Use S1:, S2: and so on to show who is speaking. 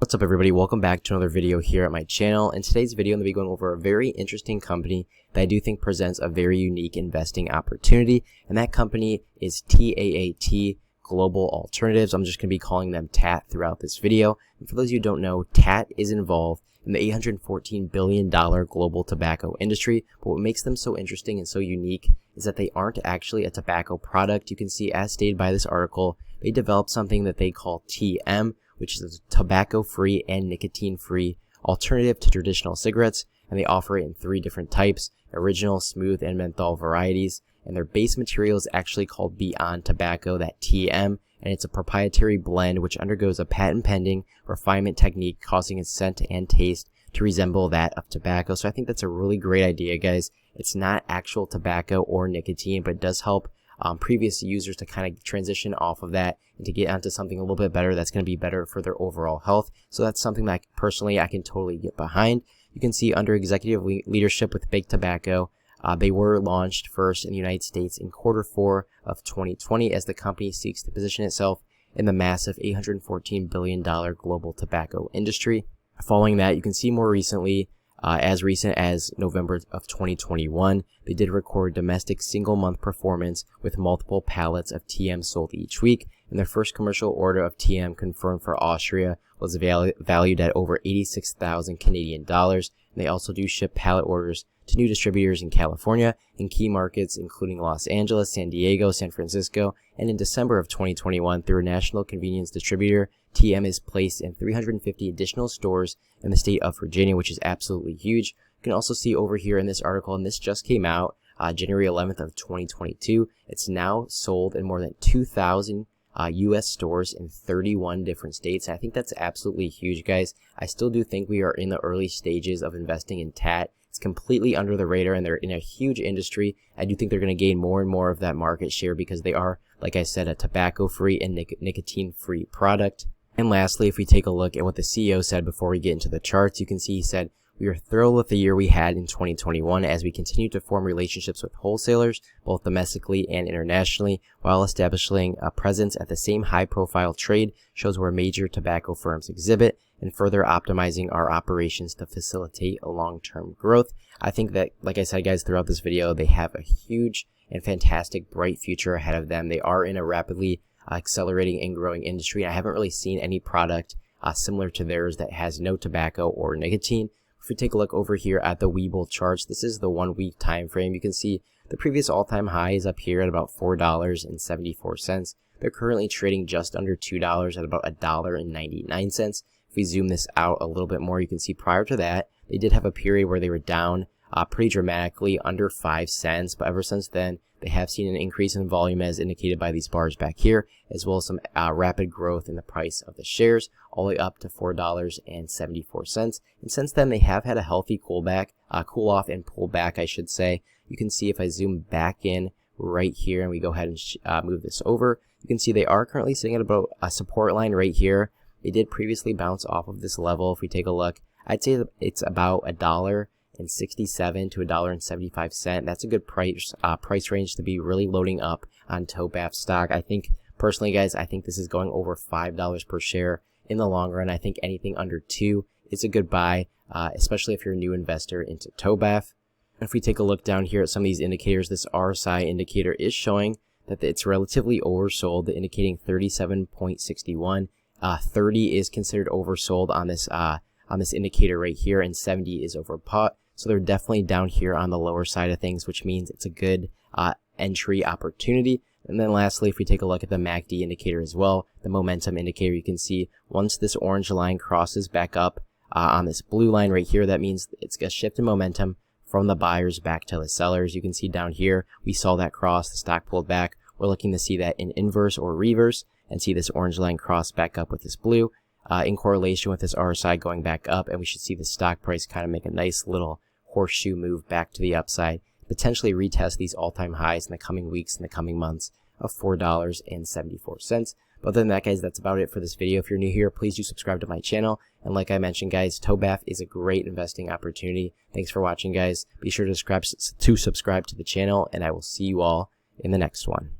S1: What's up everybody, welcome back to another video here at my channel. In today's video I'm going to be going over a very interesting company that I do think presents a very unique investing opportunity, and that company is TAAT Global Alternatives. I'm just going to be calling them TAAT throughout this video. And for those of you who don't know, TAAT is involved in the $814 billion global tobacco industry, but what makes them so interesting and so unique is that they aren't actually a tobacco product. You can see, as stated by this article, they developed something that they call TM, which is a tobacco-free and nicotine-free alternative to traditional cigarettes, and they offer it in 3 different types: original, smooth, and menthol varieties. And their base material is actually called Beyond Tobacco, that TM, and it's a proprietary blend which undergoes a patent-pending refinement technique, causing its scent and taste to resemble that of tobacco. So I think that's a really great idea, guys. It's not actual tobacco or nicotine, but it does help previous users to kind of transition off of that and to get onto something a little bit better that's going to be better for their overall health. So that's something that personally I can totally get behind. You can see under executive leadership with Big Tobacco, they were launched first in the United States in Q4 of 2020 as the company seeks to position itself in the massive $814 billion global tobacco industry. Following that, you can see more recently, as recent as November of 2021, they did record domestic single-month performance with multiple pallets of TM sold each week, and their first commercial order of TM confirmed for Austria was valued at over 86,000 Canadian dollars. And they also do ship pallet orders to new distributors in California and key markets including Los Angeles, San Diego, San Francisco, and in December of 2021 through a national convenience distributor. TM is placed in 350 additional stores in the state of Virginia, which is absolutely huge. You can also see over here in this article, and this just came out January 11th of 2022. It's now sold in more than 2,000 U.S. stores in 31 different states. And I think that's absolutely huge, guys. I still do think we are in the early stages of investing in TAAT. It's completely under the radar, and they're in a huge industry. I do think they're going to gain more and more of that market share because they are, like I said, a tobacco-free and nicotine-free product. And lastly, if we take a look at what the CEO said before we get into the charts, you can see he said, "We are thrilled with the year we had in 2021 as we continue to form relationships with wholesalers, both domestically and internationally, while establishing a presence at the same high-profile trade shows where major tobacco firms exhibit, and further optimizing our operations to facilitate a long-term growth." I think that, like I said, guys, throughout this video, they have a huge and fantastic, bright future ahead of them. They are in a rapidly accelerating and growing industry. I haven't really seen any product similar to theirs that has no tobacco or nicotine. If we take a look over here at the Webull charts, this is the 1-week time frame. You can see the previous all-time high is up here at about $4.74. They're currently trading just under $2 at about $1.99. If we zoom this out a little bit more, you can see prior to that, they did have a period where they were down pretty dramatically, under 5 cents, but ever since then, they have seen an increase in volume as indicated by these bars back here, as well as some rapid growth in the price of the shares, all the way up to $4.74. And since then, they have had a healthy cool off and pull back, I should say. You can see if I zoom back in right here and we go ahead and move this over, you can see they are currently sitting at about a support line right here. They did previously bounce off of this level. If we take a look, I'd say it's about $1.67 to $1.75. That's a good price range to be really loading up on TOBAF stock. I think personally, guys, I think this is going over $5 per share in the long run. I think anything under 2 is a good buy, especially if you're a new investor into TOBAF. If we take a look down here at some of these indicators, this RSI indicator is showing that it's relatively oversold, indicating 37.61. 30 is considered oversold on this indicator right here, and 70 is overbought. So they're definitely down here on the lower side of things, which means it's a good entry opportunity. And then lastly, if we take a look at the MACD indicator as well, the momentum indicator, you can see once this orange line crosses back up on this blue line right here, that means it's a shift in momentum from the buyers back to the sellers. You can see down here, we saw that cross, the stock pulled back. We're looking to see that in inverse or reverse and see this orange line cross back up with this blue in correlation with this RSI going back up, and we should see the stock price kind of make a nice little horseshoe move back to the upside, potentially retest these all-time highs in the coming weeks and the coming months of $4.74. But other than that, guys, that's about it for this video. If you're new here, please do subscribe to my channel. And like I mentioned, guys, TOBAF is a great investing opportunity. Thanks for watching, guys. Be sure to subscribe to the channel, and I will see you all in the next one.